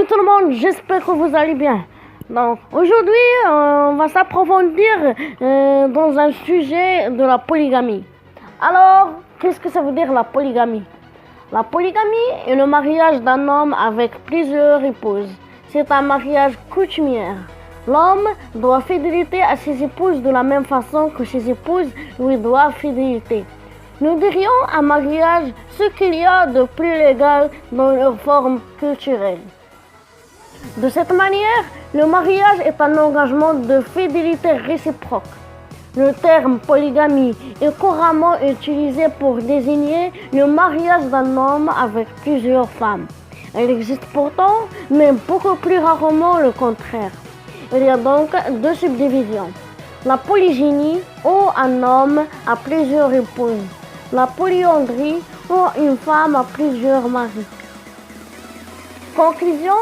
Salut tout le monde, j'espère que vous allez bien. Donc aujourd'hui, on va s'approfondir dans un sujet de la polygamie. Alors, qu'est-ce que ça veut dire la polygamie? La polygamie est le mariage d'un homme avec plusieurs épouses. C'est un mariage coutumier. L'homme doit fidélité à ses épouses de la même façon que ses épouses lui doivent fidélité. Nous dirions un mariage ce qu'il y a de plus légal dans leur forme culturelle. De cette manière, le mariage est un engagement de fidélité réciproque. Le terme polygamie est couramment utilisé pour désigner le mariage d'un homme avec plusieurs femmes. Elle existe pourtant, mais beaucoup plus rarement le contraire. Il y a donc deux subdivisions. La polygynie, où un homme a plusieurs épouses. La polyandrie, où une femme a plusieurs maris. Conclusion,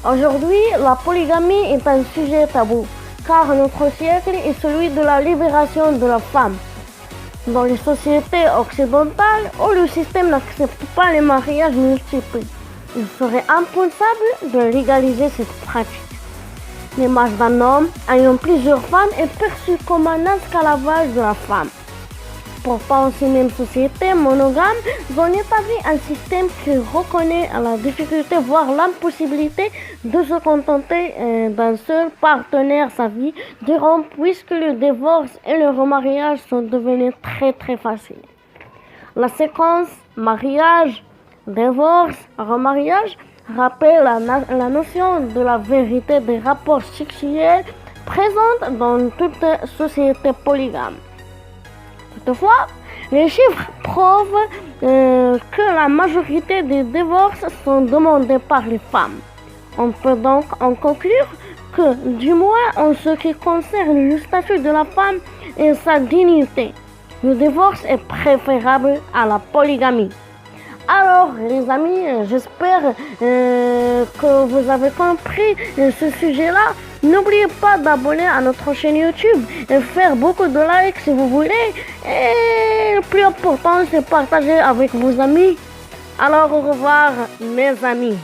aujourd'hui, la polygamie est un sujet tabou, car notre siècle est celui de la libération de la femme. Dans les sociétés occidentales, où le système n'accepte pas les mariages multiples, il serait impensable de légaliser cette pratique. L'image d'un homme ayant plusieurs femmes est perçue comme un esclavage de la femme. Pourtant, ces mêmes sociétés monogames ont établi un système qui reconnaît la difficulté, voire l'impossibilité de se contenter d'un seul partenaire sa vie durant, puisque le divorce et le remariage sont devenus très faciles. La séquence mariage, divorce, remariage rappelle la notion de la vérité des rapports sexuels présente dans toute société polygame. Toutefois, les chiffres prouvent que la majorité des divorces sont demandés par les femmes. On peut donc en conclure que, du moins en ce qui concerne le statut de la femme et sa dignité, le divorce est préférable à la polygamie. Alors les amis, j'espère que vous avez compris ce sujet-là. N'oubliez pas d'abonner à notre chaîne YouTube et faire beaucoup de likes si vous voulez. Et le plus important, c'est partager avec vos amis. Alors au revoir mes amis.